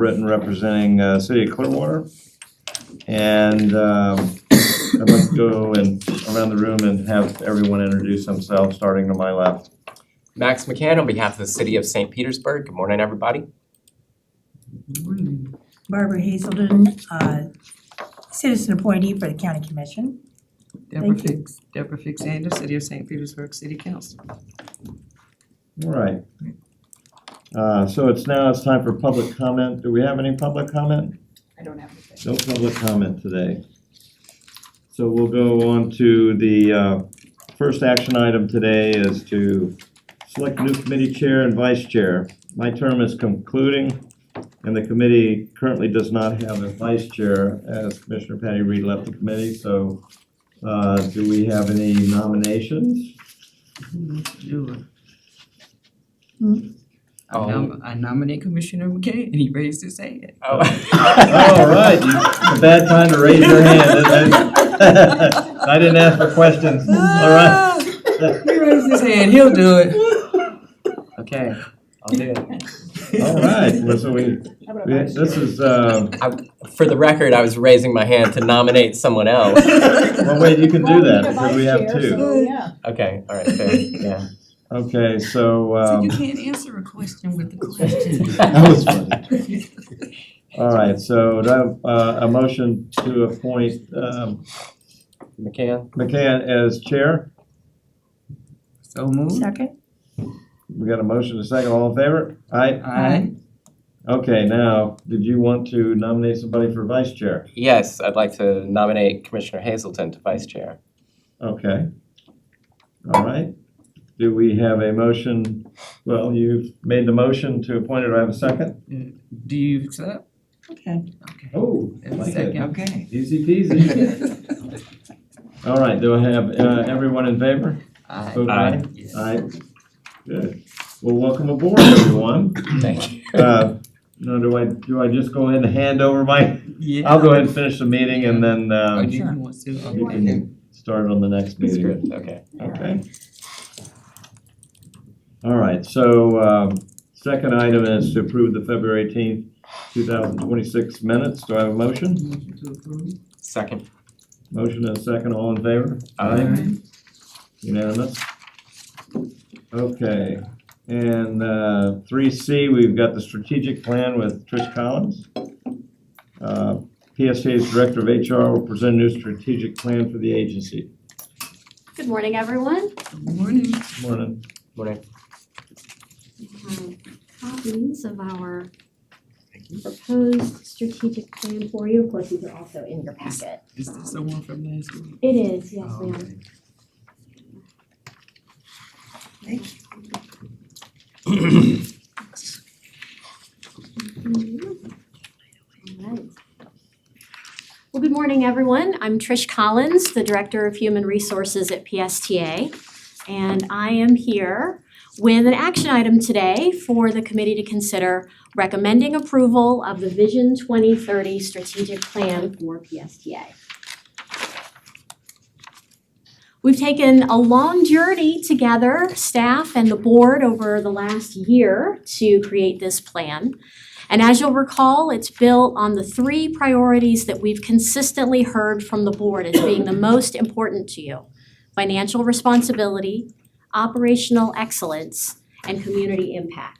Britton representing City of Clearwater. And I'd like to go and around the room and have everyone introduce themselves, starting to my left. Max McCann on behalf of the City of St. Petersburg. Good morning, everybody. Barbara Hazelden, citizen appointee for the County Commission. Deborah Thank you. Fixander, City of St. Petersburg City Council. All right. So it's time for public comment. Do we have any public comment? I don't have anything. No public comment today. So we'll go on to the first action item today is to select new committee chair and vice chair. My term is concluding, and the committee currently does not have a vice chair as Commissioner Patty Reed left the committee. So do we have any nominations? I nominate Commissioner McKay, and he raised his hand. All right, a bad time to raise your hand. I didn't ask for questions. All right. He raised his hand, he'll do it. Okay, I'll do it. All right, well, so this is, For the record, I was raising my hand to nominate someone else. well, wait, you can do that because we have two. Yeah. Okay, all right, fair, yeah. Okay, so, So you can't answer a question with a question. that was funny. All right, so do I have a motion to appoint McCann? McCann as chair? So moved. Second? We got a motion, a second, all in favor? Aye. Aye. Okay, now, did you want to nominate somebody for vice chair? Yes, I'd like to nominate Commissioner Hazelton to vice chair. Okay. All right. Do we have a motion? Well, you've made the motion to appoint her. Do I have a second? Do you accept? Okay. Okay. Oh, And a like second, it. okay. Easy peasy. All right, do I have everyone in favor? Aye. Vote Aye. Yes. Aye. Good. Well, welcome aboard, everyone. Thank you. No, do I just go ahead and hand over my, Yeah. I'll go ahead and finish the meeting and then Oh, do you want to? you can start on the next That's meeting. good, okay. Okay. All right, so second item is to approve the February 18th, 2026 minutes. Do I have a motion? Motion to approve. Second. Motion and a second, all in favor? Aye. Unanimous? Okay, and 3C, we've got the strategic plan with Trish Collins. PSTA's Director of HR will present a new strategic plan for the agency. Good morning, everyone. Good morning. Morning. Morning. We have copies of our proposed strategic plan for you. Of course, these are also in your packet. Is this the one from last week? It is, yes, Oh, ma'am. okay. All right. Well, good morning, everyone. I'm Trish Collins, the Director of Human Resources at PSTA, and I am here with an action item today for the committee to consider recommending approval of the Vision 2030 strategic plan for PSTA. We've taken a long journey together, staff and the board, over the last year to create this plan. And as you'll recall, it's built on the three priorities that we've consistently heard from the board as being the most important to you: financial responsibility, operational excellence, and community impact.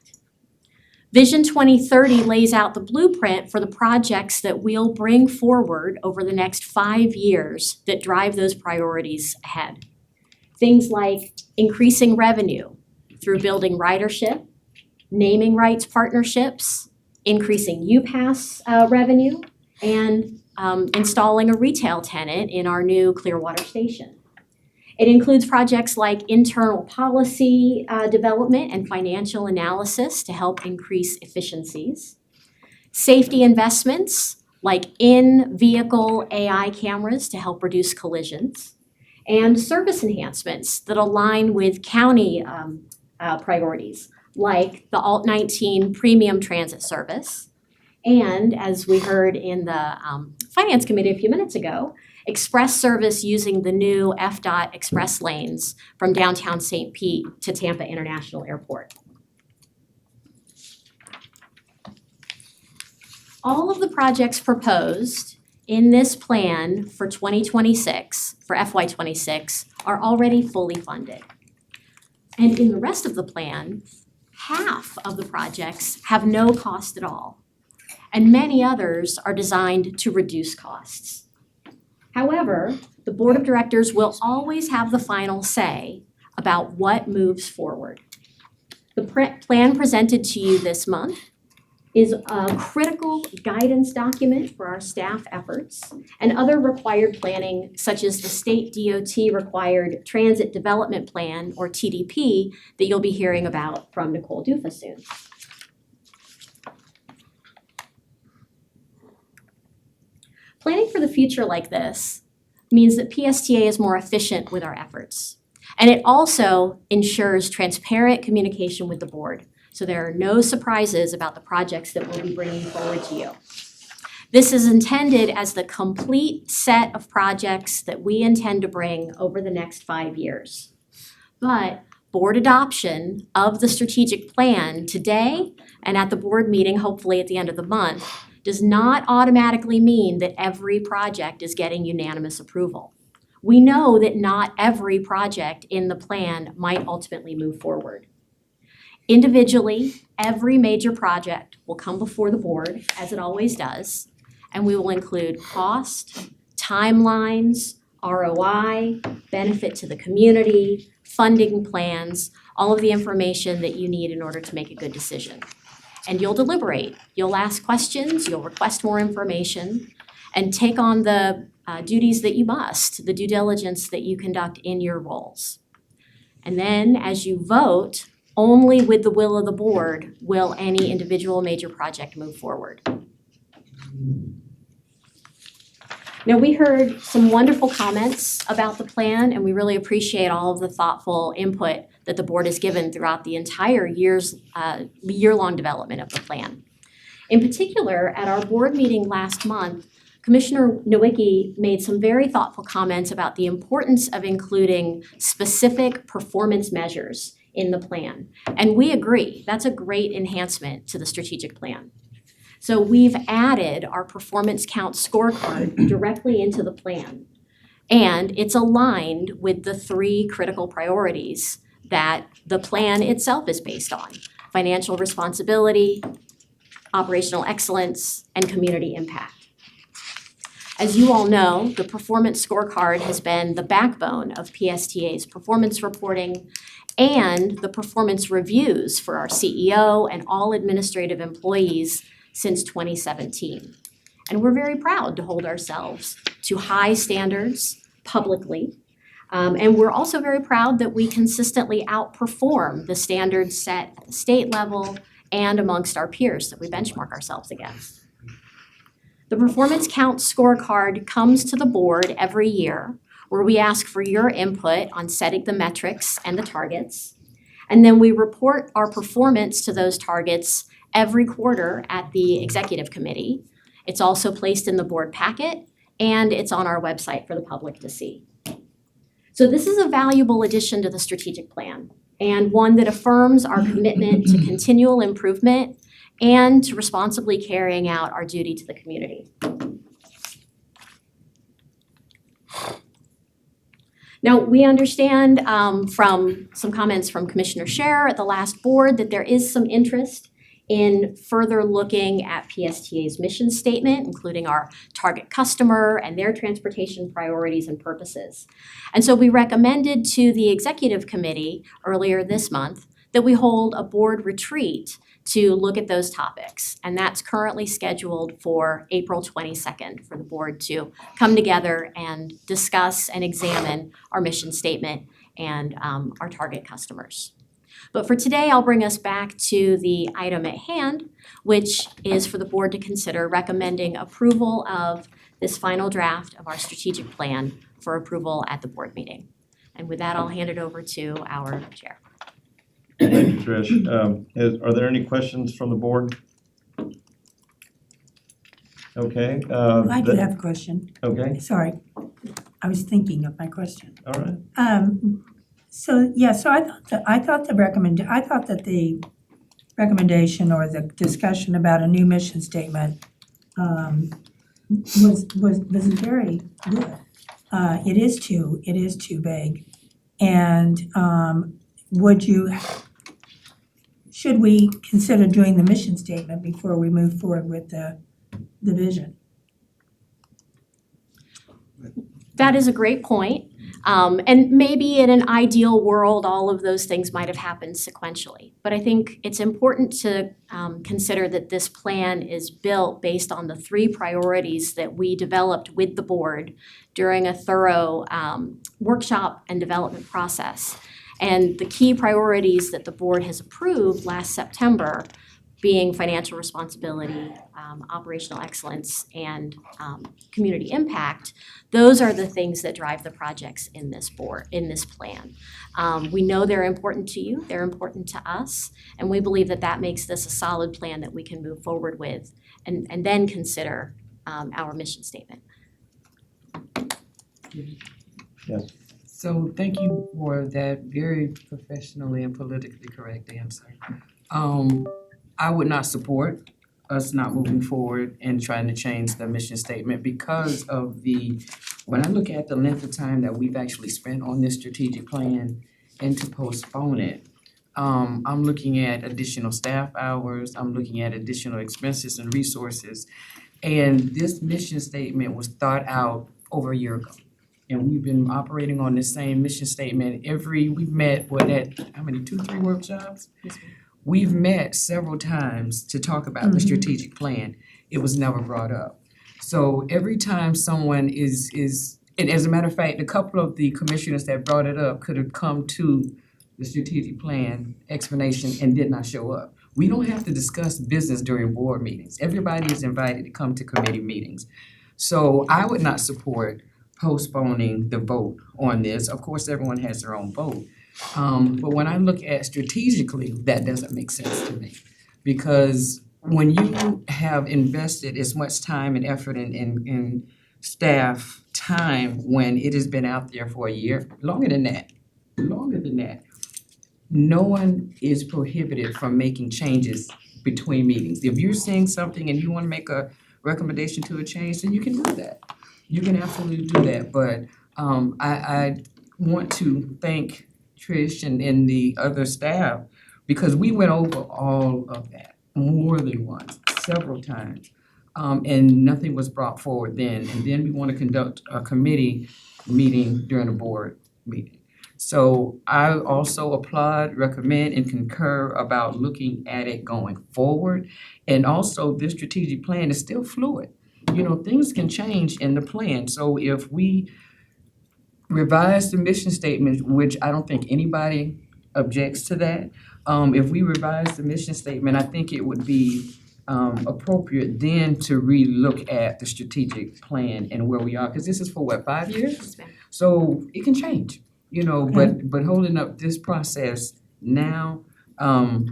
Vision 2030 lays out the blueprint for the projects that we'll bring forward over the next 5 years that drive those priorities ahead. Things like increasing revenue through building ridership, naming rights partnerships, increasing UPass revenue, and installing a retail tenant in our new Clearwater station. It includes projects like internal policy development and financial analysis to help increase efficiencies, safety investments like in-vehicle AI cameras to help reduce collisions, and service enhancements that align with county priorities like the Alt-19 premium transit service, and as we heard in the Finance Committee a few minutes ago, express service using the new FDOT express lanes from downtown St. Pete to Tampa International Airport. All of the projects proposed in this plan for 2026, for FY '26, are already fully funded. And in the rest of the plan, half of the projects have no cost at all, and many others are designed to reduce costs. However, the Board of Directors will always have the final say about what moves forward. The plan presented to you this month is a critical guidance document for our staff efforts and other required planning, such as the state DOT required Transit Development Plan, or TDP, that you'll be hearing about from Nicole Dufa soon. Planning for the future like this means that PSTA is more efficient with our efforts. And it also ensures transparent communication with the board, so there are no surprises about the projects that we'll be bringing forward to you. This is intended as the complete set of projects that we intend to bring over the next 5 years. But board adoption of the strategic plan today and at the board meeting, hopefully at the end of the month, does not automatically mean that every project is getting unanimous approval. We know that not every project in the plan might ultimately move forward. Individually, every major project will come before the board, as it always does, and we will include cost, timelines, ROI, benefit to the community, funding plans, all of the information that you need in order to make a good decision. And you'll deliberate, you'll ask questions, you'll request more information, and take on the duties that you must, the due diligence that you conduct in your roles. And then as you vote, only with the will of the board will any individual major project move forward. Now, we heard some wonderful comments about the plan, and we really appreciate all of the thoughtful input that the board has given throughout the entire year-long development of the plan. In particular, at our board meeting last month, Commissioner Nowicki made some very thoughtful comments about the importance of including specific performance measures in the plan. And we agree, that's a great enhancement to the strategic plan. So we've added our performance count scorecard directly into the plan. And it's aligned with the 3 critical priorities that the plan itself is based on: financial responsibility, operational excellence, and community impact. As you all know, the performance scorecard has been the backbone of PSTA's performance reporting and the performance reviews for our CEO and all administrative employees since 2017. And we're very proud to hold ourselves to high standards publicly. And we're also very proud that we consistently outperform the standards set at the state level and amongst our peers that we benchmark ourselves against. The performance count scorecard comes to the board every year, where we ask for your input on setting the metrics and the targets. And then we report our performance to those targets every quarter at the executive committee. It's also placed in the board packet, and it's on our website for the public to see. So this is a valuable addition to the strategic plan, and one that affirms our commitment to continual improvement and to responsibly carrying out our duty to the community. Now, we understand from some comments from Commissioner Scherer at the last board that there is some interest in further looking at PSTA's mission statement, including our target customer and their transportation priorities and purposes. And so we recommended to the executive committee earlier this month that we hold a board retreat to look at those topics. And that's currently scheduled for April 22nd for the board to come together and discuss and examine our mission statement and our target customers. But for today, I'll bring us back to the item at hand, which is for the board to consider recommending approval of this final draft of our strategic plan for approval at the board meeting. And with that, I'll hand it over to our chair. Thank you, Trish. Are there any questions from the board? Okay. I do have a question. Okay, Sorry, I was thinking of my question. all right. So I thought the recommendation or the discussion about a new mission statement was very good. It is too vague. And should we consider doing the mission statement before we move forward with the vision? That is a great point. And maybe in an ideal world, all of those things might have happened sequentially. But I think it's important to consider that this plan is built based on the 3 priorities that we developed with the board during a thorough workshop and development process. And the key priorities that the board has approved last September being financial responsibility, operational excellence, and community impact, those are the things that drive the projects in this plan. We know they're important to you, they're important to us, and we believe that that makes this a solid plan that we can move forward with and then consider our mission statement. So thank you for that very professionally and politically correct answer. I would not support us not moving forward and trying to change the mission statement because of when I look at the length of time that we've actually spent on this strategic plan and to postpone it, I'm looking at additional staff hours, I'm looking at additional expenses and resources. And this mission statement was thought out over a year ago. And we've been operating on the same mission statement we've met, how many, 2-3 workshops? Yes, ma'am. We've met several times to talk about the strategic plan. It was never brought up. So every time someone and as a matter of fact, a couple of the commissioners that brought it up could have come to the strategic plan explanation and did not show up. We don't have to discuss business during board meetings. Everybody is invited to come to committee meetings. So I would not support postponing the vote on this. Of course, everyone has their own vote. But when I look at strategically, that doesn't make sense to me. Because when you have invested as much time and effort in staff time when it has been out there for a year, longer than that, no one is prohibited from making changes between meetings. If you're seeing something and you want to make a recommendation to a change, then you can do that. You can absolutely do that. But I want to thank Trish and the other staff, because we went over all of that more than once, several times, and nothing was brought forward then. And then we want to conduct a committee meeting during a board meeting. So I also applaud, recommend, and concur about looking at it going forward. And also, this strategic plan is still fluid. You know, things can change in the plan. So if we revise the mission statement, which I don't think anybody objects to that. If we revise the mission statement, I think it would be appropriate then to relook at the strategic plan and where we are, because this is for what, 5 years? Yes, ma'am. So it can change, you know, but holding up this process now, I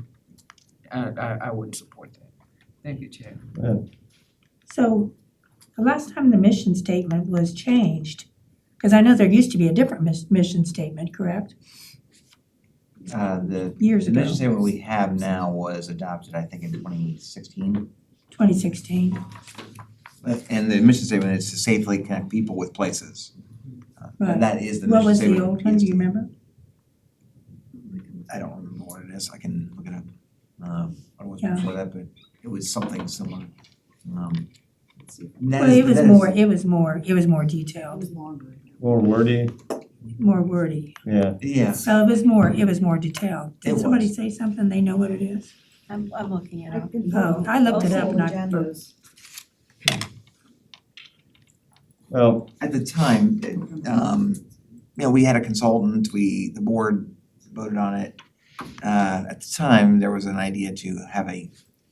wouldn't support that. Thank you, Chair. So the last time the mission statement was changed, because I know there used to be a different mission statement, correct? Years The ago, mission statement we have now was adopted, I think, in 2016. 2016. And the mission statement is to safely connect people with places. Right. And that is the What mission was statement. the old one, do you remember? I don't remember what it is, I can look it up. I wasn't Yeah. before that, but it was something similar. Let's see. Well, it was more detailed, More wordy, more wordy. yeah. Yeah, So it was more detailed. It Did somebody was. say something, they know what it is? I'm looking it up. Oh, I looked it up and I, Agendas. Well, at the time, we had a consultant, the board voted on it. At the time, there was an idea to have a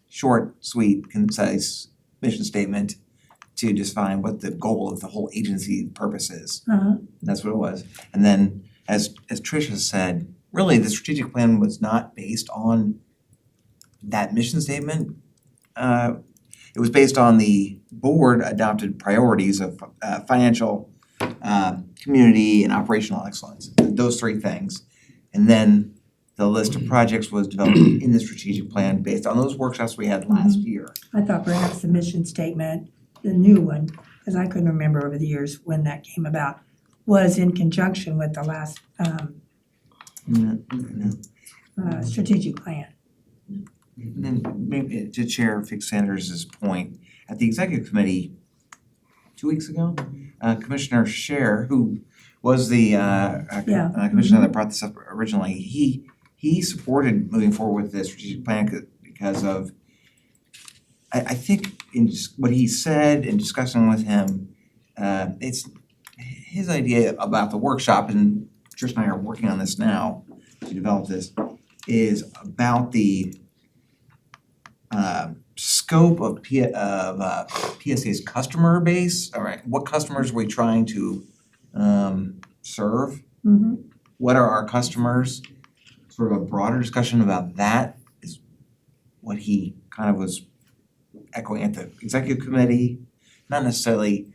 short, sweet, concise mission statement to define what the goal of the whole agency purpose is. That's what it was. And then, as Tricia said, really the strategic plan was not based on that mission statement. It was based on the board adopted priorities of financial, community, and operational excellence. Those 3 things. And then the list of projects was developed in the strategic plan based on those workshops we had last year. I thought perhaps the mission statement, the new one, because I couldn't remember over the years when that came about, was in conjunction with the last No. strategic plan. And then maybe to Chair Fix Sanders's point, at the executive committee 2 weeks ago, Commissioner Scher, who was the commissioner that brought this up originally, he supported moving forward with the strategic plan because of, I think in what he said in discussing with him, it's his idea about the workshop, and Trish and I are working on this now to develop this, is about the scope of PSA's customer base. All right, what customers are we trying to serve? Mm-hmm. What are our customers? Sort of a broader discussion about that is what he kind of was echoing at the executive committee. Not necessarily,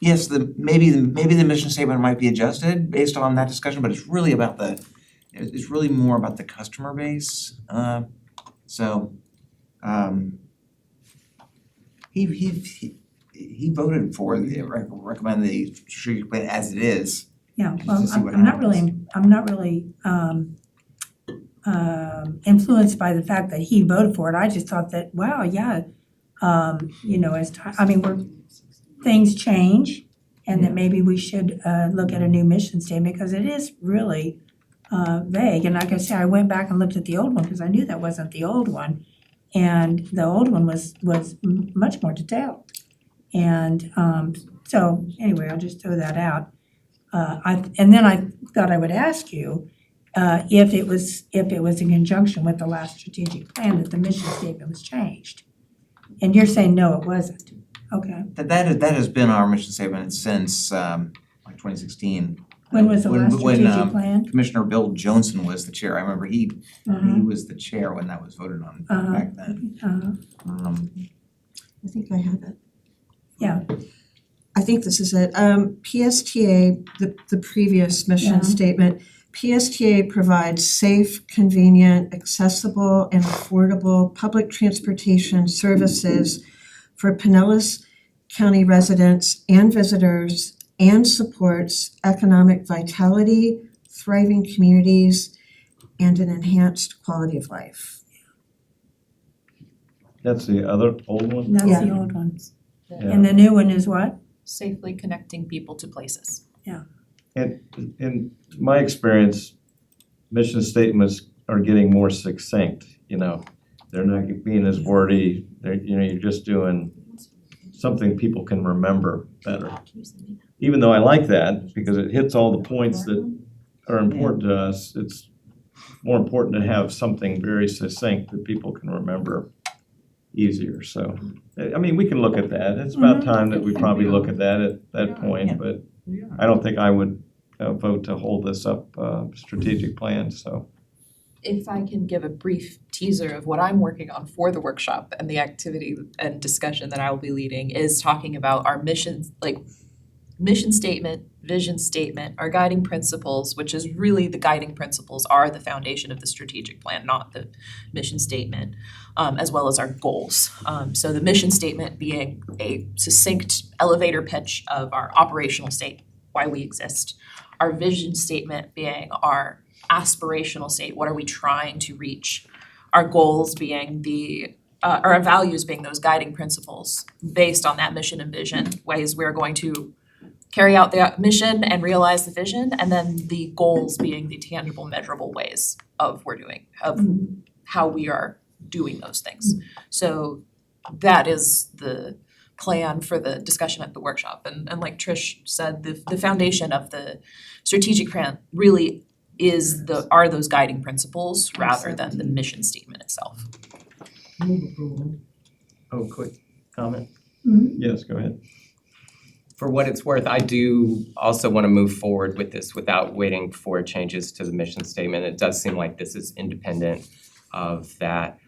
yes, maybe the mission statement might be adjusted based on that discussion, but it's really about it's really more about the customer base. He voted for recommend the strategic plan as it is. Yeah, Just well, to see what I'm not happens. really influenced by the fact that he voted for it. I just thought that, wow, yeah, as time, things change, and that maybe we should look at a new mission statement, because it is really vague. And like I said, I went back and looked at the old one, because I knew that wasn't the old one. And the old one was much more detailed. And so anyway, I'll just throw that out. And then I thought I would ask you if it was in conjunction with the last strategic plan that the mission statement was changed. And you're saying no, it wasn't. Okay. That has been our mission statement since like 2016. When was the last When strategic plan? Commissioner Bill Johnson was the chair. I remember he Uh-huh, was the chair when that was voted on Uh-huh. back then. uh-huh. I think I have it. Yeah. I think this is it. PSTA, the previous mission Yeah. statement, PSTA provides safe, convenient, accessible, and affordable public transportation services for Pinellas County residents and visitors, and supports economic vitality, thriving communities, and an enhanced quality of life. That's the other old one? That's Yeah. the old one. Yeah. And the new one is what? Safely connecting people to places. And in my experience, mission statements are getting more succinct, They're not being as wordy, you're just doing something people can remember better. Even though I like that, because it hits all the points that are important to us, it's more important to have something very succinct that people can remember easier, so. We can look at that, it's about time that we probably look at that at that point, but I don't think I would vote to hold this up, strategic plan, so. If I can give a brief teaser of what I'm working on for the workshop and the activity and discussion that I will be leading is talking about our missions, like mission statement, vision statement, our guiding principles, which is really the guiding principles are the foundation of the strategic plan, not the mission statement, as well as our goals. So the mission statement being a succinct elevator pitch of our operational state, why we exist. Our vision statement being our aspirational state, what are we trying to reach? Our goals being our values being those guiding principles based on that mission and vision, ways we're going to carry out the mission and realize the vision, and then the goals being the tangible, measurable ways of how we are doing those things. So that is the plan for the discussion at the workshop. And like Trish said, the foundation of the strategic plan really are those guiding principles rather than the mission statement itself. Oh, quick comment. Yes, go ahead. For what it's worth, I do also want to move forward with this without waiting for changes to the mission statement. It does seem like this is independent of that.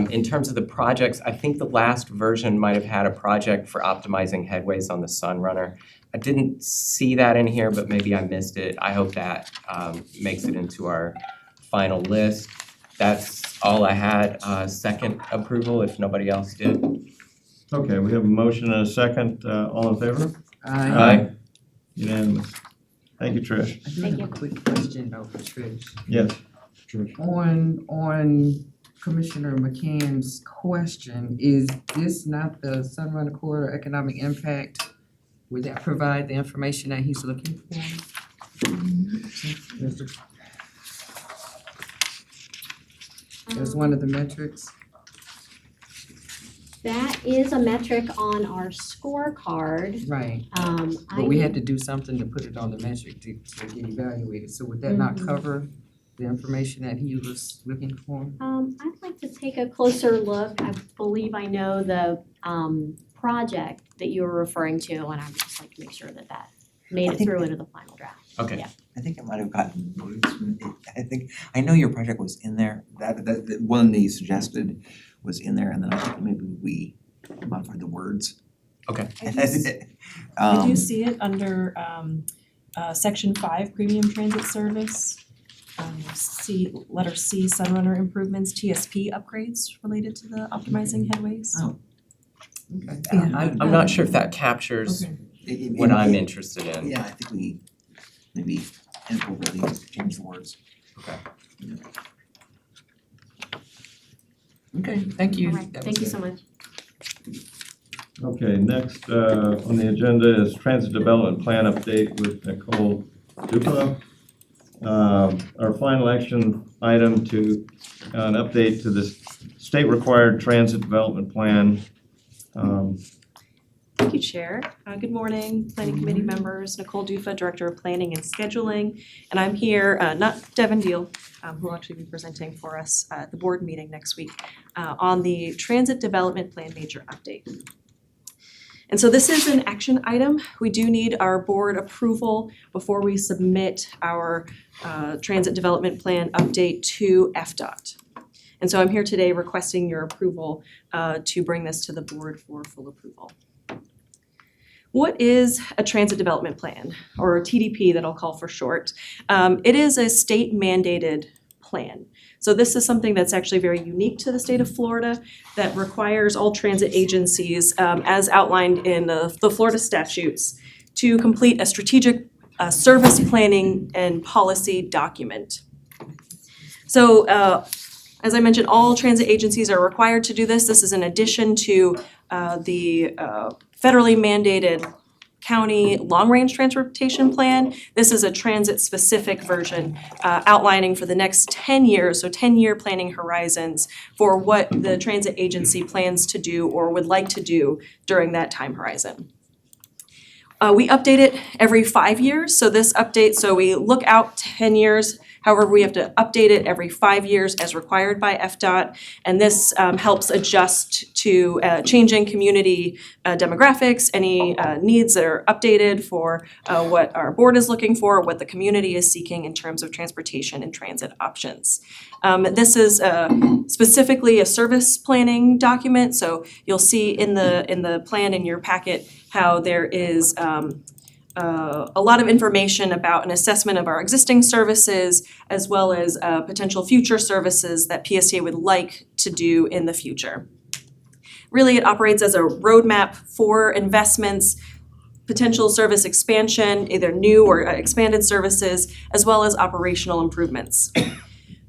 In terms of the projects, I think the last version might have had a project for optimizing headways on the Sunrunner. I didn't see that in here, but maybe I missed it. I hope that makes it into our final list. That's all I had. Second approval if nobody else did. Okay, we have a motion and a second, all in favor? I Unanimous. Thank you, Trish. do Thank have a quick question though for Trish. Yes. On Commissioner McCann's question, is this not the Sunrun Corridor economic impact? Would that provide the information that he's looking for? As one of the metrics? That is a metric on our scorecard. Right, I but we had to do something to put it on the metric to get evaluated, so would that not Mhm. cover the information that he was looking for? I'd like to take a closer look. I believe I know the project that you were referring to, and I would just like to make sure that that made I it think through that- into the final draft. Okay. Yeah. I think it might have gotten moved from I know your project was in there, that one that you suggested was in there, and then I think maybe we modified the words. Okay. I do see it under section 5, premium transit service. Letter C, Sunrunner improvements, TSP upgrades related to the optimizing headways. Oh. Okay. I'm not sure if that captures Okay. what I'm interested in. Yeah, I think we maybe inappropriately change the words. Okay, thank you. All right, That thank was you so it. much. Okay, next on the agenda is Transit Development Plan update with Nicole Dupa. Our final action item to an update to the state required transit development plan. Thank you, Chair. Good morning, Planning Committee members. Nicole Dufa, Director of Planning and Scheduling. And I'm here, not Devin Deal, who will actually be presenting for us at the board meeting next week, on the Transit Development Plan Major Update. And so this is an action item. We do need our board approval before we submit our Transit Development Plan update to FDOT. And so I'm here today requesting your approval to bring this to the board for full approval. What is a transit development plan, or a TDP that I'll call for short? It is a state mandated plan. So this is something that's actually very unique to the state of Florida that requires all transit agencies, as outlined in the Florida statutes, to complete a strategic service planning and policy document. So as I mentioned, all transit agencies are required to do this. This is in addition to the federally mandated county long-range transportation plan. This is a transit-specific version outlining for the next 10 years, so 10-year planning horizons for what the transit agency plans to do or would like to do during that time horizon. We update it every 5 years, so this update, so we look out 10 years. However, we have to update it every 5 years as required by FDOT, and this helps adjust to changing community demographics, any needs that are updated for what our board is looking for, what the community is seeking in terms of transportation and transit options. This is specifically a service planning document, so you'll see in the plan in your packet how there is a lot of information about an assessment of our existing services as well as potential future services that PSTA would like to do in the future. Really, it operates as a roadmap for investments, potential service expansion, either new or expanded services, as well as operational improvements.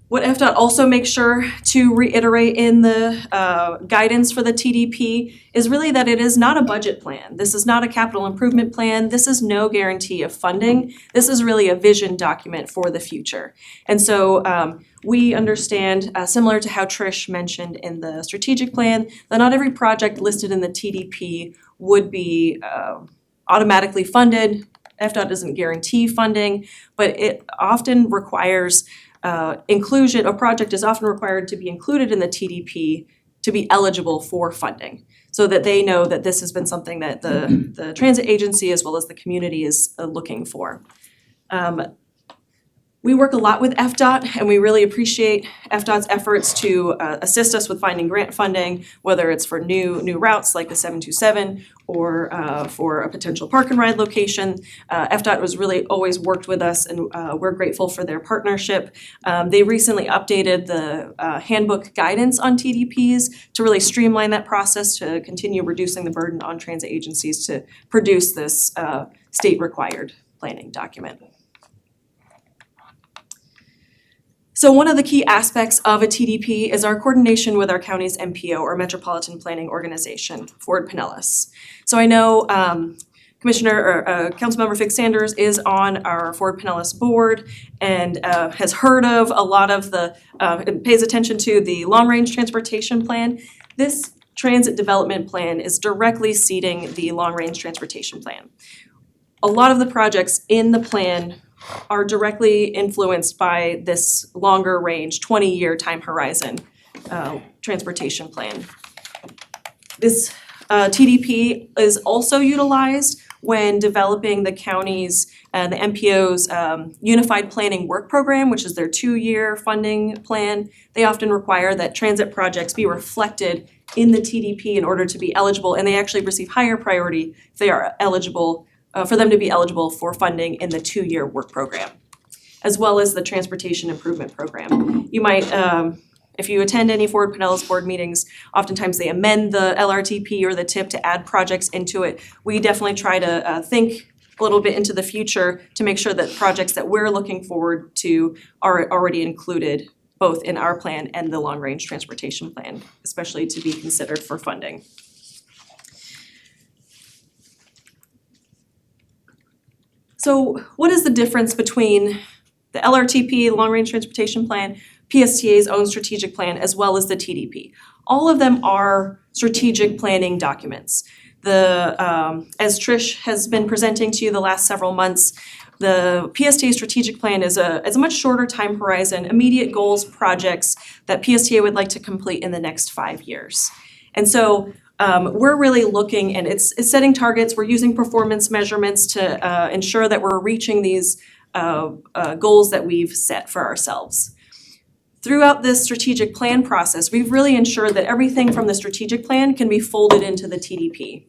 What FDOT also makes sure to reiterate in the guidance for the TDP is really that it is not a budget plan. This is not a capital improvement plan. This is no guarantee of funding. This is really a vision document for the future. And so we understand, similar to how Trish mentioned in the strategic plan, that not every project listed in the TDP would be automatically funded. FDOT doesn't guarantee funding, but it often requires inclusion. A project is often required to be included in the TDP to be eligible for funding, so that they know that this has been something that the transit agency as well as the community is looking for. We work a lot with FDOT, and we really appreciate FDOT's efforts to assist us with finding grant funding, whether it's for new routes like the 727 or for a potential park and ride location. FDOT was really always worked with us, and we're grateful for their partnership. They recently updated the handbook guidance on TDPs to really streamline that process to continue reducing the burden on transit agencies to produce this state-required planning document. So one of the key aspects of a TDP is our coordination with our county's MPO, or Metropolitan Planning Organization, Ford Pinellas. So I know Councilmember Fig Sanders is on our Ford Pinellas board and has heard of a lot of the, pays attention to the long-range transportation plan. This transit development plan is directly seeding the long-range transportation plan. A lot of the projects in the plan are directly influenced by this longer range, 20-year time horizon transportation plan. This TDP is also utilized when developing the county's, the MPO's Unified Planning Work Program, which is their 2-year funding plan. They often require that transit projects be reflected in the TDP in order to be eligible, and they actually receive higher priority if they are eligible for them to be eligible for funding in the 2-year work program, as well as the Transportation Improvement Program. You might, if you attend any Ford Pinellas board meetings, oftentimes they amend the LRTP or the TIP to add projects into it. We definitely try to think a little bit into the future to make sure that projects that we're looking forward to are already included both in our plan and the long-range transportation plan, especially to be considered for funding. So what is the difference between the LRTP, the Long Range Transportation Plan, PSTA's own strategic plan, as well as the TDP? All of them are strategic planning documents. As Trish has been presenting to you the last several months, the PSTA strategic plan is a much shorter time horizon, immediate goals, projects that PSTA would like to complete in the next 5 years. And so we're really looking, and it's setting targets. We're using performance measurements to ensure that we're reaching these goals that we've set for ourselves. Throughout this strategic plan process, we've really ensured that everything from the strategic plan can be folded into the TDP.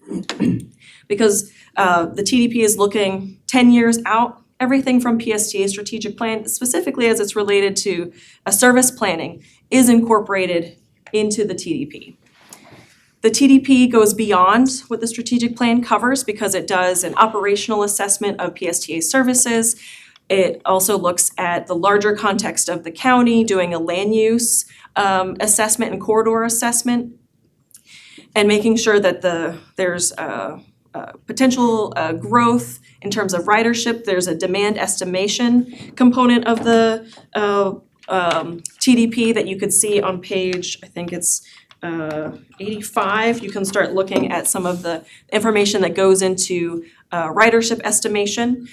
Because the TDP is looking 10 years out, everything from PSTA strategic plan, specifically as it's related to service planning, is incorporated into the TDP. The TDP goes beyond what the strategic plan covers because it does an operational assessment of PSTA services. It also looks at the larger context of the county, doing a land use assessment and corridor assessment, and making sure that there's potential growth in terms of ridership. There's a demand estimation component of the TDP that you could see on page, I think it's 85. You can start looking at some of the information that goes into ridership estimation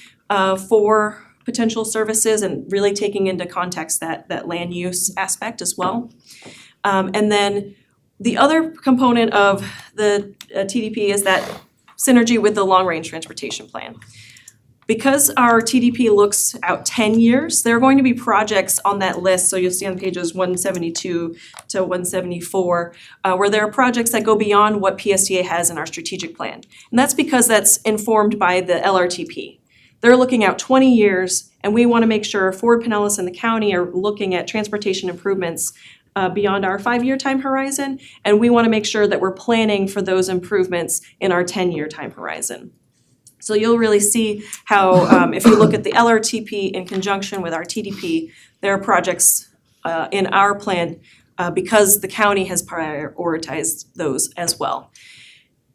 for potential services and really taking into context that land use aspect as well. And then the other component of the TDP is that synergy with the long-range transportation plan. Because our TDP looks out 10 years, there are going to be projects on that list, so you'll see on pages 172 to 174, where there are projects that go beyond what PSTA has in our strategic plan. And that's because that's informed by the LRTP. They're looking out 20 years, and we want to make sure Ford Pinellas and the county are looking at transportation improvements beyond our 5-year time horizon, and we want to make sure that we're planning for those improvements in our 10-year time horizon. So you'll really see how, if you look at the LRTP in conjunction with our TDP, there are projects in our plan because the county has prioritized those as well.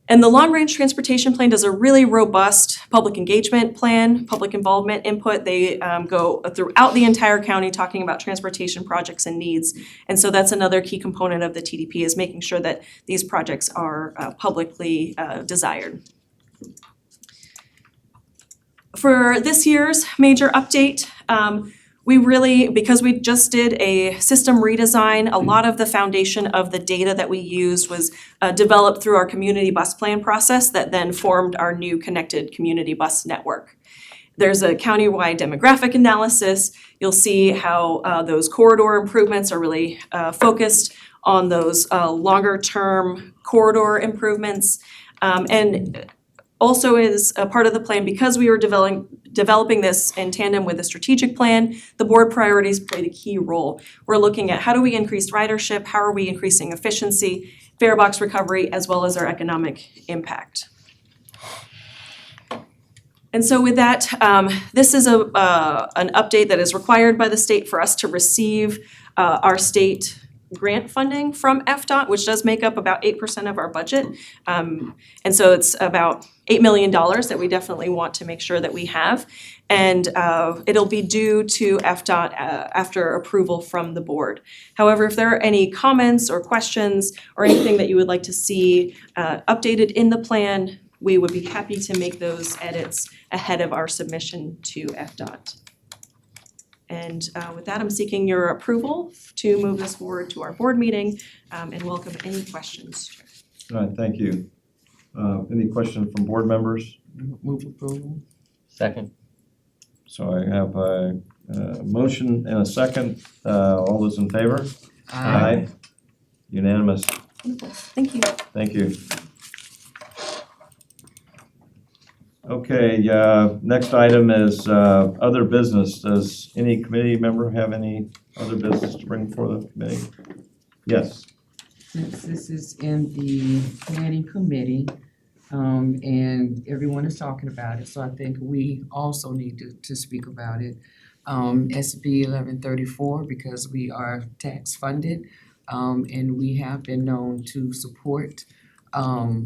And the long-range transportation plan does a really robust public engagement plan, public involvement input. They go throughout the entire county talking about transportation projects and needs. And so that's another key component of the TDP, is making sure that these projects are publicly desired. For this year's major update, we really, because we just did a system redesign, a lot of the foundation of the data that we used was developed through our community bus plan process that then formed our new connected community bus network. There's a countywide demographic analysis. You'll see how those corridor improvements are really focused on those longer term corridor improvements. And also is a part of the plan, because we were developing this in tandem with the strategic plan, the board priorities played a key role. We're looking at how do we increase ridership, how are we increasing efficiency, fare box recovery, as well as our economic impact. And so with that, this is an update that is required by the state for us to receive our state grant funding from FDOT, which does make up about 8% of our budget. And so it's about $8 million that we definitely want to make sure that we have. And it'll be due to FDOT after approval from the board. However, if there are any comments or questions or anything that you would like to see updated in the plan, we would be happy to make those edits ahead of our submission to FDOT. And with that, I'm seeking your approval to move this forward to our board meeting and welcome any questions. All right, thank you. Any questions from board members? Move approval. Second. So I have a motion and a second. All those in favor? Unanimous. Wonderful. Thank you. Thank you. Okay, next item is other business. Does any committee member have any other business to bring before the committee? Yes. Since this is in the planning committee, and everyone is talking about it, so I think we also need to speak about it. SB 1134, because we are tax funded, and we have been known to support, let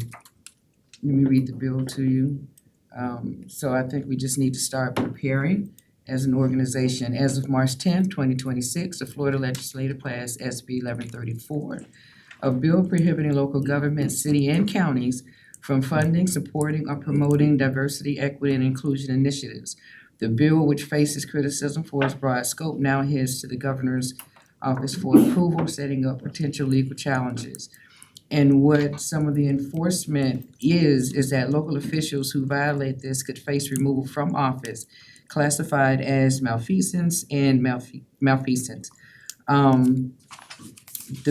me read the bill to you. So I think we just need to start preparing as an organization. As of March 10th, 2026, the Florida legislature passed SB 1134, a bill prohibiting local government, city and counties from funding, supporting, or promoting diversity, equity, and inclusion initiatives. The bill, which faces criticism for its broad scope, now heads to the governor's office for approval, setting up potential legal challenges. And what some of the enforcement is that local officials who violate this could face removal from office, classified as malfeasance and malfeasance. The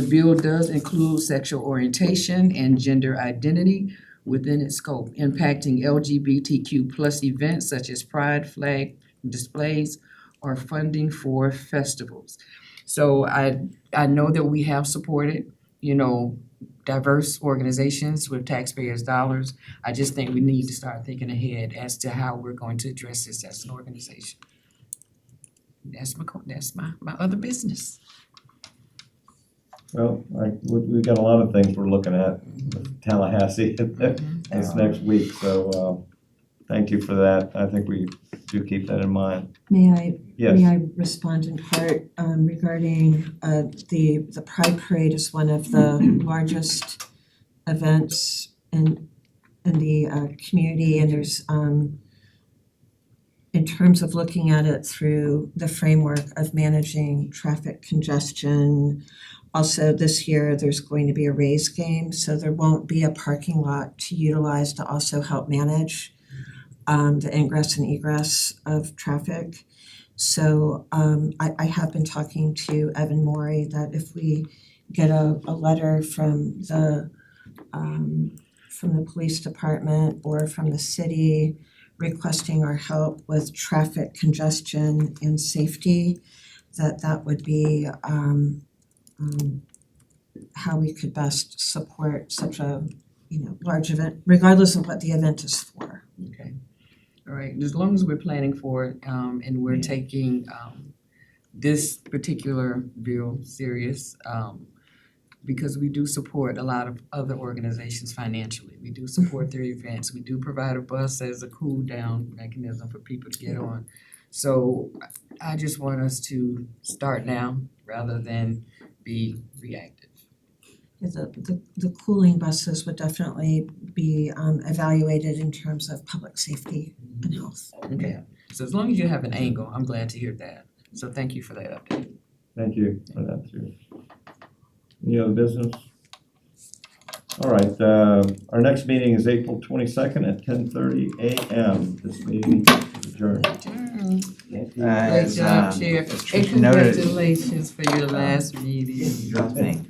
bill does include sexual orientation and gender identity within its scope, impacting LGBTQ plus events such as pride flag displays or funding for festivals. So I know that we have supported, diverse organizations with taxpayers' dollars. I just think we need to start thinking ahead as to how we're going to address this as an organization. That's my other business. Well, we've got a lot of things we're looking at with Tallahassee this next week, so thank you for that. I think we do keep that in mind. Yes. May I respond in part regarding the Pride Parade is one of the largest events in the community, and there's in terms of looking at it through the framework of managing traffic congestion. Also, this year, there's going to be a Rays game, so there won't be a parking lot to utilize to also help manage the ingress and egress of traffic. So I have been talking to Evan Morey that if we get a letter from the police department or from the city requesting our help with traffic congestion and safety, that would be how we could best support such a large event, regardless of what the event is for. Okay. All right, as long as we're planning for it, and we're taking this particular bill serious, because we do support a lot of other organizations financially. We do support their events. We do provide a bus as a cool down mechanism for people to get on. So I just want us to start now rather than be reactive. The cooling buses would definitely be evaluated in terms of public safety and health. Okay, so as long as you have an angle, I'm glad to hear that. So thank you for that update. Thank you for that too. Any other business? All right, our next meeting is April 22nd at 10:30 a.m. This meeting is adjourned. Thank you. Great As, job, Chair, as and Tricia noted, congratulations for your last meeting. sure thing.